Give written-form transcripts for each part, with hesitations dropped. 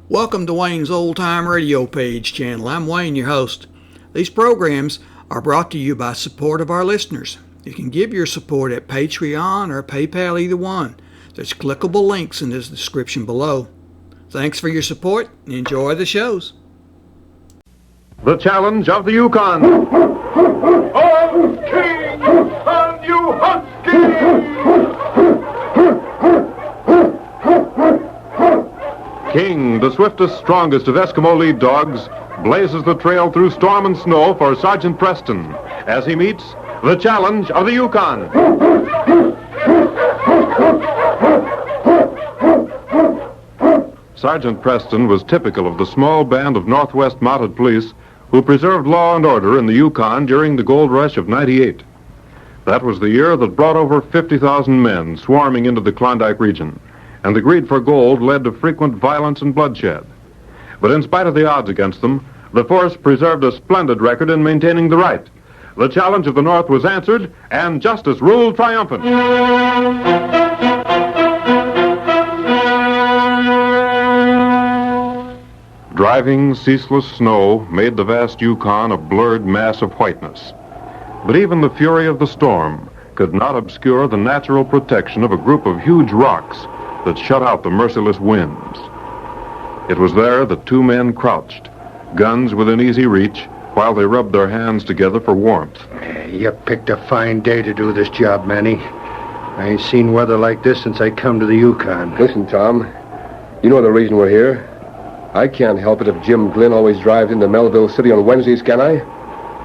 Welcome to Wayne's Old Time Radio Page channel. I'm Wayne, your host. These programs are brought to you by support of our listeners. You can give your support at Patreon or PayPal, either one. There's clickable links in the description below. Thanks for your support and enjoy the shows. The challenge of the Yukon. Oh, King, and you husky! King, the swiftest, strongest of Eskimo lead dogs, blazes the trail through storm and snow for Sgt Preston as he meets the challenge of the Yukon. Sgt Preston was typical of the small band of Northwest Mounted Police who preserved law and order in the Yukon during the gold rush of '98. That was the year that brought over 50,000 men swarming into the Klondike region, and the greed for gold led to frequent violence and bloodshed. But in spite of the odds against them, the force preserved a splendid record in maintaining the right. The challenge of the North was answered, and justice ruled triumphant. Driving, ceaseless snow made the vast Yukon a blurred mass of whiteness. But even the fury of the storm could not obscure the natural protection of a group of huge rocks that shut out the merciless winds. It was there that two men crouched, guns within easy reach, while they rubbed their hands together for warmth. You picked a fine day to do this job, Manny. I ain't seen weather like this since I come to the Yukon. Listen, Tom, you know the reason we're here. I can't help it if Jim Glynn always drives into Melville City on Wednesdays, can I?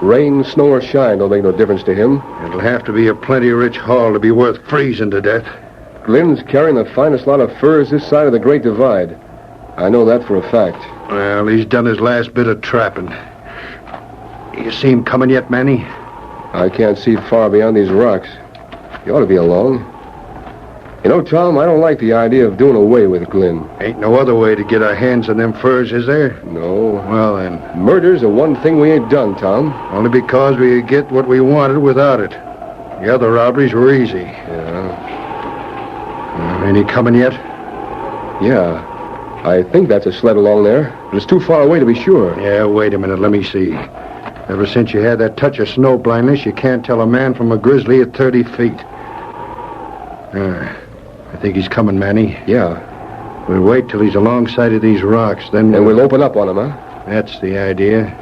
Rain, snow, or shine don't make no difference to him. It'll have to be a plenty rich haul to be worth freezing to death. Glynn's carrying the finest lot of furs this side of the Great Divide. I know that for a fact. Well, he's done his last bit of trapping. You see him coming yet, Manny? I can't see far beyond these rocks. You ought to be along. You know, Tom, I don't like the idea of doing away with Glynn. Ain't no other way to get our hands on them furs, is there? No. Well, then. Murder's the one thing we ain't done, Tom. Only because we could get what we wanted without it. The other robberies were easy. Yeah. Ain't he coming yet? Yeah. I think that's a sled along there, but it's too far away to be sure. Yeah, wait a minute. Let me see. Ever since you had that touch of snow blindness, you can't tell a man from a grizzly at 30 feet. I think he's coming, Manny. Yeah. We'll wait till he's alongside of these rocks, then And we'll open up on him, huh? That's the idea.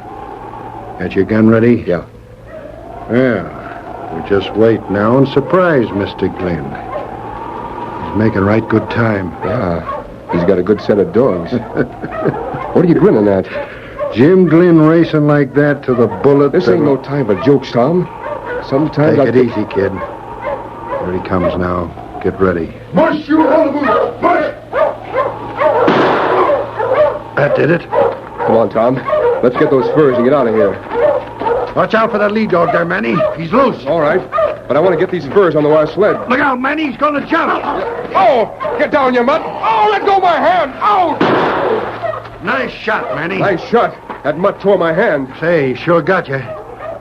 Got your gun ready? Yeah. Well, we just wait now and surprise Mr. Glynn. He's making right good time. Yeah. He's got a good set of dogs. What are you grinning at? Jim Glynn racing like that to the bullet. This ain't no time for jokes, Tom. Sometimes Take it easy, kid. Here he comes now. Get ready. Push you out of the push! That did it. Come on, Tom. Let's get those furs and get out of here. Watch out for that lead dog there, Manny. He's loose. All right. But I want to get these furs on the wire sled. Look out, Manny. He's going to jump. Oh! Get down, you mutt! Oh, let go of my hand! Ouch! Nice shot, Manny. Nice shot. That mutt tore my hand. Say, he sure got you.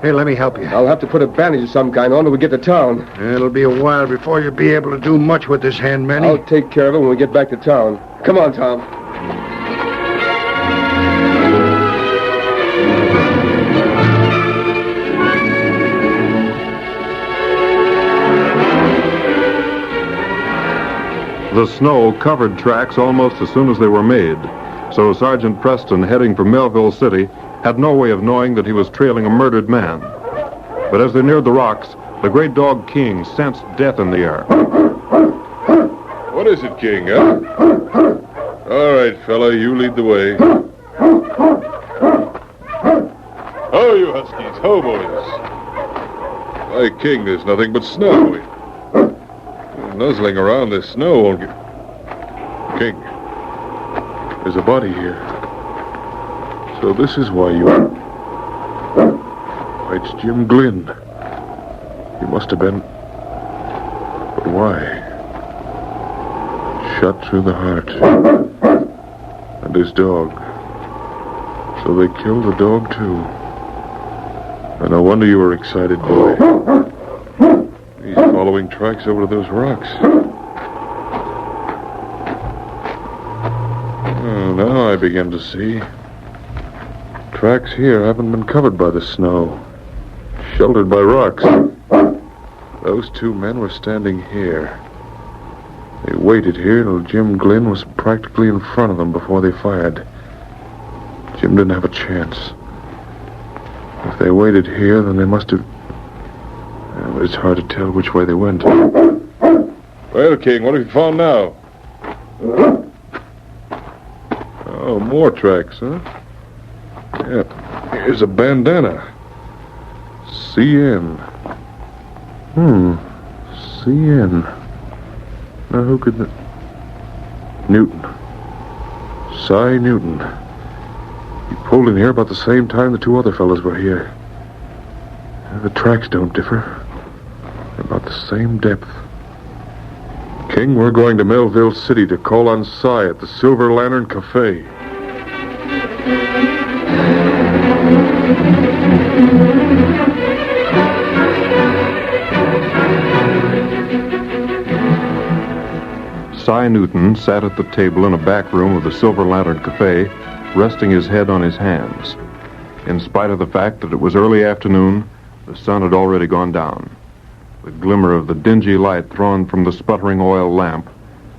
Here, let me help you. I'll have to put a bandage of some kind on till we get to town. It'll be a while before you'll be able to do much with this hand, Manny. I'll take care of it when we get back to town. Come on, Tom. The snow covered tracks almost as soon as they were made, so Sgt Preston, heading for Melville City, had no way of knowing that he was trailing a murdered man. But as they neared the rocks, the great dog King sensed death in the air. What is it, King, huh? All right, fella, you lead the way. Ho, you huskies. Ho, boys. Why, King, there's nothing but snow. Nuzzling around this snow won't get... King, there's a body here. So this is why you... Why, it's Jim Glynn. He must have been... But why? Shot through the heart. And his dog. So they killed the dog, too. And no wonder you were excited, boy. He's following tracks over to those rocks. Oh, Now I begin to see. Tracks here haven't been covered by the snow. Sheltered by rocks. Those two men were standing here. They waited here till Jim Glynn was practically in front of them before they fired. Jim didn't have a chance. If they waited here, then they must have... But it's hard to tell which way they went. Well, King, what have you found now? Oh, more tracks, huh? Yeah, here's a bandana. CN. CN. Now, who could... Newton. Cy Newton. He pulled in here about the same time the two other fellows were here. The tracks don't differ. They're about the same depth. King, we're going to Melville City to call on Cy at the Silver Lantern Cafe. Cy Newton sat at the table in a back room of the Silver Lantern Cafe, resting his head on his hands. In spite of the fact that it was early afternoon, the sun had already gone down. The glimmer of the dingy light thrown from the sputtering oil lamp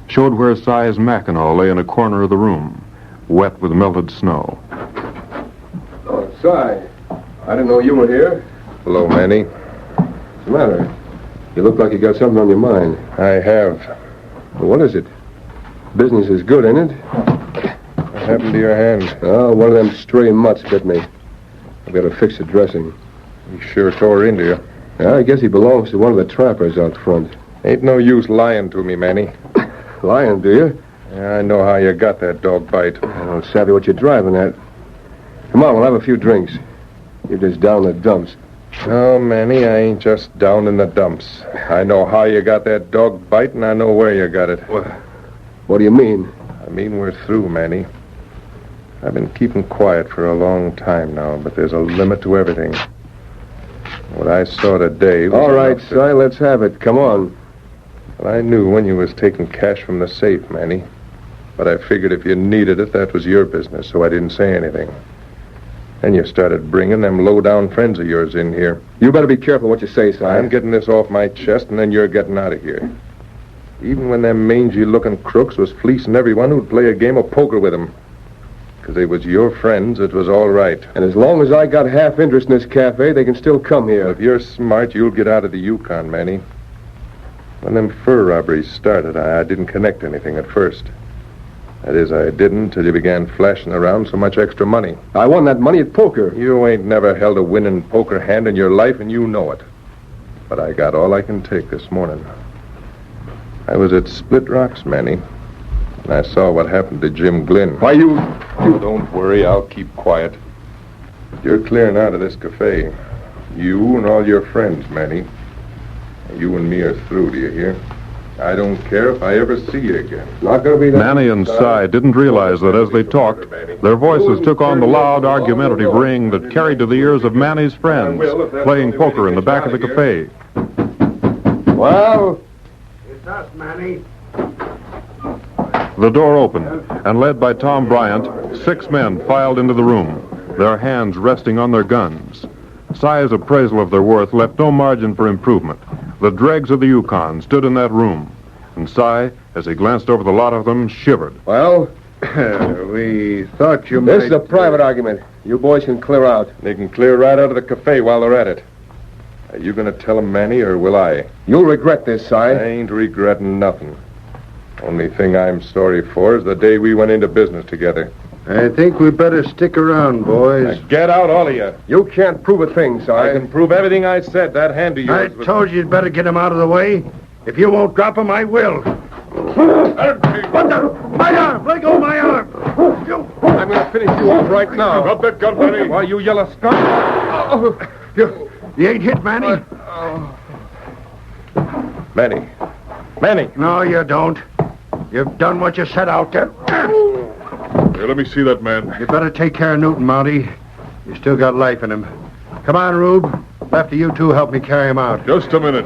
showed where Cy's Mackinaw lay in a corner of the room, wet with melted snow. Oh, Cy. I didn't know you were here. Hello, Manny. What's the matter? You look like you got something on your mind. I have. Well, what is it? Business is good, ain't it? What happened to your hand? Oh, one of them stray mutts bit me. I've got to fix the dressing. He sure tore into you. Yeah, I guess he belongs to one of the trappers out front. Ain't no use lying to me, Manny. Lying, do you? Yeah, I know how you got that dog bite. I don't savvy what you're driving at. Come on, we'll have a few drinks. You're just down in the dumps. No, Manny, I ain't just down in the dumps. I know how you got that dog bite, and I know where you got it. What do you mean? I mean we're through, Manny. I've been keeping quiet for a long time now, but there's a limit to everything. What I saw today was... All right, Cy, let's have it. Come on. Well, I knew when you was taking cash from the safe, Manny. But I figured if you needed it, that was your business, so I didn't say anything. Then you started bringing them low-down friends of yours in here. You better be careful what you say, Cy. I'm getting this off my chest, and then you're getting out of here. Even when them mangy-looking crooks was fleecing everyone who'd play a game of poker with them. Because they was your friends, it was all right. And as long as I got half interest in this cafe, they can still come here. If you're smart, you'll get out of the Yukon, Manny. When them fur robberies started, I didn't connect anything at first. That is, I didn't till you began flashing around so much extra money. I won that money at poker. You ain't never held a winning poker hand in your life, and you know it. But I got all I can take this morning. I was at Split Rocks, Manny, and I saw what happened to Jim Glynn. Why, you... Oh, don't worry, I'll keep quiet. You're clearing out of this cafe. You and all your friends, Manny. You and me are through, do you hear? I don't care if I ever see you again. Not gonna be that... Manny and Cy didn't realize that as they talked, their voices took on the loud, argumentative ring that carried to the ears of Manny's friends, playing poker in the back of the cafe. Well... It's us, Manny. The door opened, and led by Tom Bryant, 6 men filed into the room, their hands resting on their guns. Cy's appraisal of their worth left no margin for improvement. The dregs of the Yukon stood in that room, and Cy, as he glanced over the lot of them, shivered. Well, We thought you might... this is a private argument. You boys can clear out. They can clear right out of the cafe while they're at it. Are you going to tell them, Manny, or will I? You'll regret this, Cy. I ain't regretting nothing. Only thing I'm sorry for is the day we went into business together. I think we better stick around, boys. Now get out, all of you. You can't prove a thing, Cy. I can prove everything I said. That hand of I yours was... told you you'd better get him out of the way. If you won't drop him, I will. What the? My arm! Let go of my arm! I'm going to finish you off right now. Drop that gun, Manny. Why, you yellow skunk. You ain't hit, Manny? Manny. Manny. No, you don't. You've done what you set out to. Here, let me see that man. You better take care of Newton, Mounty. You still got life in him. Come on, Rube. After you two help me carry him out. Just a minute.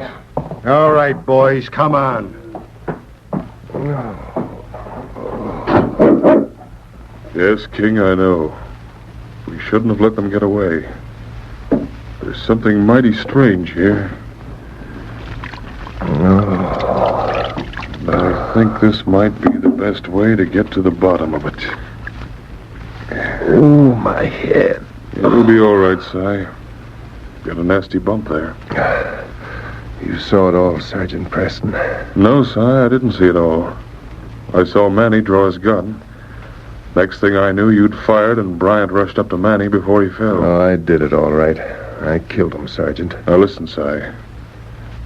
All right, boys, come on. Yes, King, I know. We shouldn't have let them get away. There's something mighty strange here. I think this might be the best way to get to the bottom of it. Oh, my head. It'll be all right, Si. Got a nasty bump there. You saw it all, Sgt Preston. No, Si, I didn't see it all. I saw Manny draw his gun. Next thing I knew, you'd fired, and Bryant rushed up to Manny before he fell. Oh, I did it all right. I killed him, Sergeant. Now listen, Si.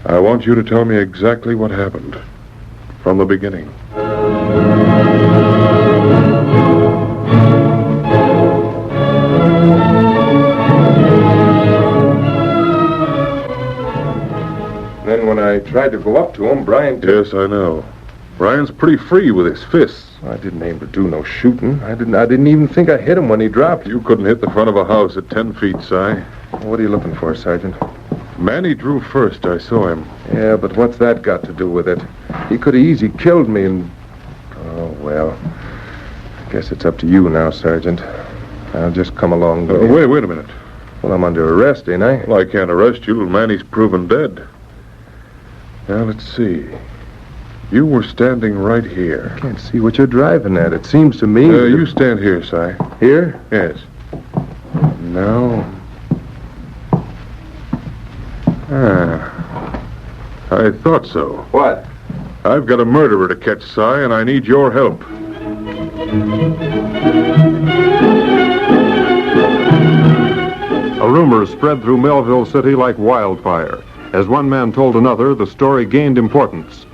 I want you to tell me exactly what happened. From the beginning. Then when I tried to go up to him, Bryant... Yes, I know. Bryant's pretty free with his fists. I didn't aim to do no shooting. I didn't even think I hit him when he dropped. You couldn't hit the front of a house at 10 feet, Si. What are you looking for, Sergeant? Manny drew first. I saw him. Yeah, but what's that got to do with it? He could have easy killed me and... Oh, well. I guess it's up to you now, Sergeant. I'll just come along with you. Wait a minute. Well, I'm under arrest, ain't I? Well, I can't arrest you till Manny's proven dead. Now, let's see. You were standing right here. I can't see what you're driving at. It seems to me... You stand here, Si. Here? Yes. Now... I thought so. What? I've got a murderer to catch, Si, and I need your help. A rumor spread through Melville City like wildfire. As one man told another, the story gained importance.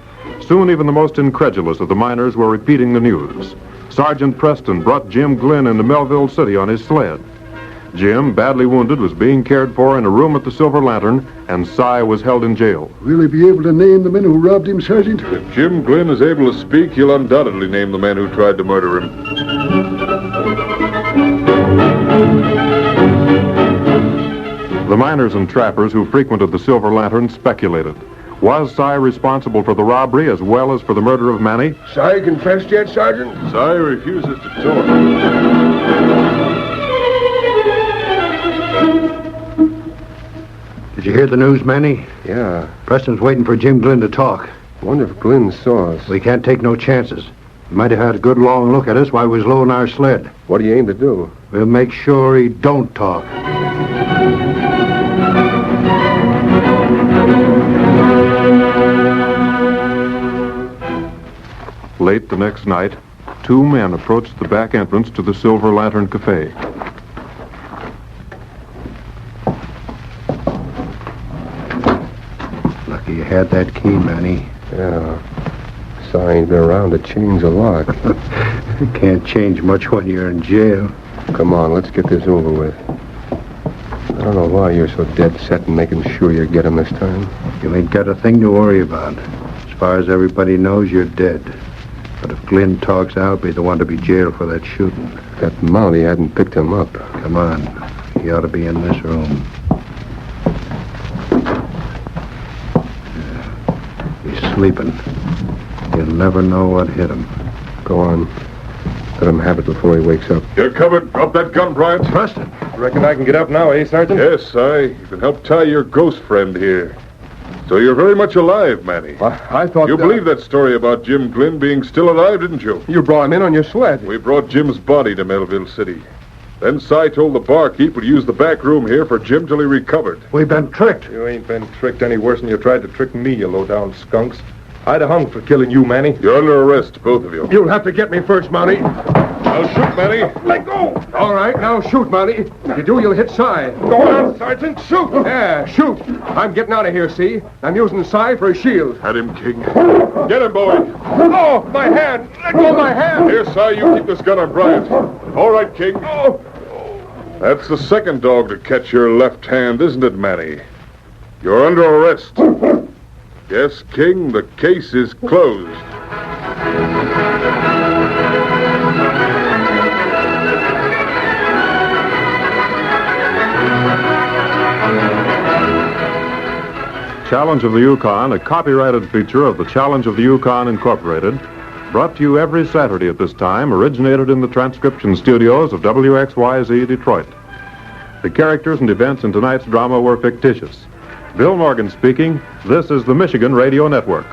Soon even the most incredulous of the miners were repeating the news. Sgt Preston brought Jim Glynn into Melville City on his sled. Jim, badly wounded, was being cared for in a room at the Silver Lantern, and Si was held in jail. Will he be able to name the men who robbed him, Sergeant? If Jim Glynn is able to speak, he'll undoubtedly name the man who tried to murder him. The miners and trappers who frequented the Silver Lantern speculated. Was Si responsible for the robbery as well as for the murder of Manny? Si confessed yet, Sergeant? Si refuses to talk. Did you hear the news, Manny? Yeah. Preston's waiting for Jim Glynn to talk. Wonder if Glynn saw us. We can't take no chances. He might have had a good long look at us while we was loading our sled. What do you aim to do? We'll make sure he don't talk. Late the next night, two men approached the back entrance to the Silver Lantern Cafe. Lucky you had that key, Manny. Yeah. Si ain't been around to change the lock. Can't change much when you're in jail. Come on, let's get this over with. I don't know why you're so dead set in making sure you get him this time. You ain't got a thing to worry about. As far as everybody knows, you're dead. But if Glynn talks, I'll be the one to be jailed for that shooting. That Mountie hadn't picked him up. Come on. He ought to be in this room. He's sleeping. You'll never know what hit him. Go on. Let him have it before he wakes up. You're covered. Drop that gun, Bryant. Preston! Reckon I can get up now, eh, Sergeant? Yes, Si. You can help tie your ghost friend here. So you're very much alive, Manny. I thought... You believe that story about Jim Glynn being still alive, didn't you? You brought him in on your sled. We brought Jim's body to Melville City. Then Si told the barkeep we'd use the back room here for Jim till he recovered. We've been tricked. You ain't been tricked any worse than you tried to trick me, you low-down skunks. I'd have hung for killing you, Manny. You're under arrest, both of you. You'll have to get me first, Mountie. I'll shoot, Manny. Let go! All right, now shoot, Mountie. If you do, you'll hit Si. Go on, Sergeant, shoot! Yeah, shoot. I'm getting out of here, see? I'm using Si for a shield. Had him, King. Get him, boy. Oh, my hand! Let go of my hand! Here, Si, you keep this gun on Bryant. All right, King. Oh. That's the second dog to catch your left hand, isn't it, Manny? You're under arrest. Yes, King, the case is closed. Challenge of the Yukon, a copyrighted feature of the Challenge of the Yukon Incorporated, brought to you every Saturday at this time, originated in the transcription studios of WXYZ Detroit. The characters and events in tonight's drama were fictitious. Bill Morgan speaking. This is the Michigan Radio Network.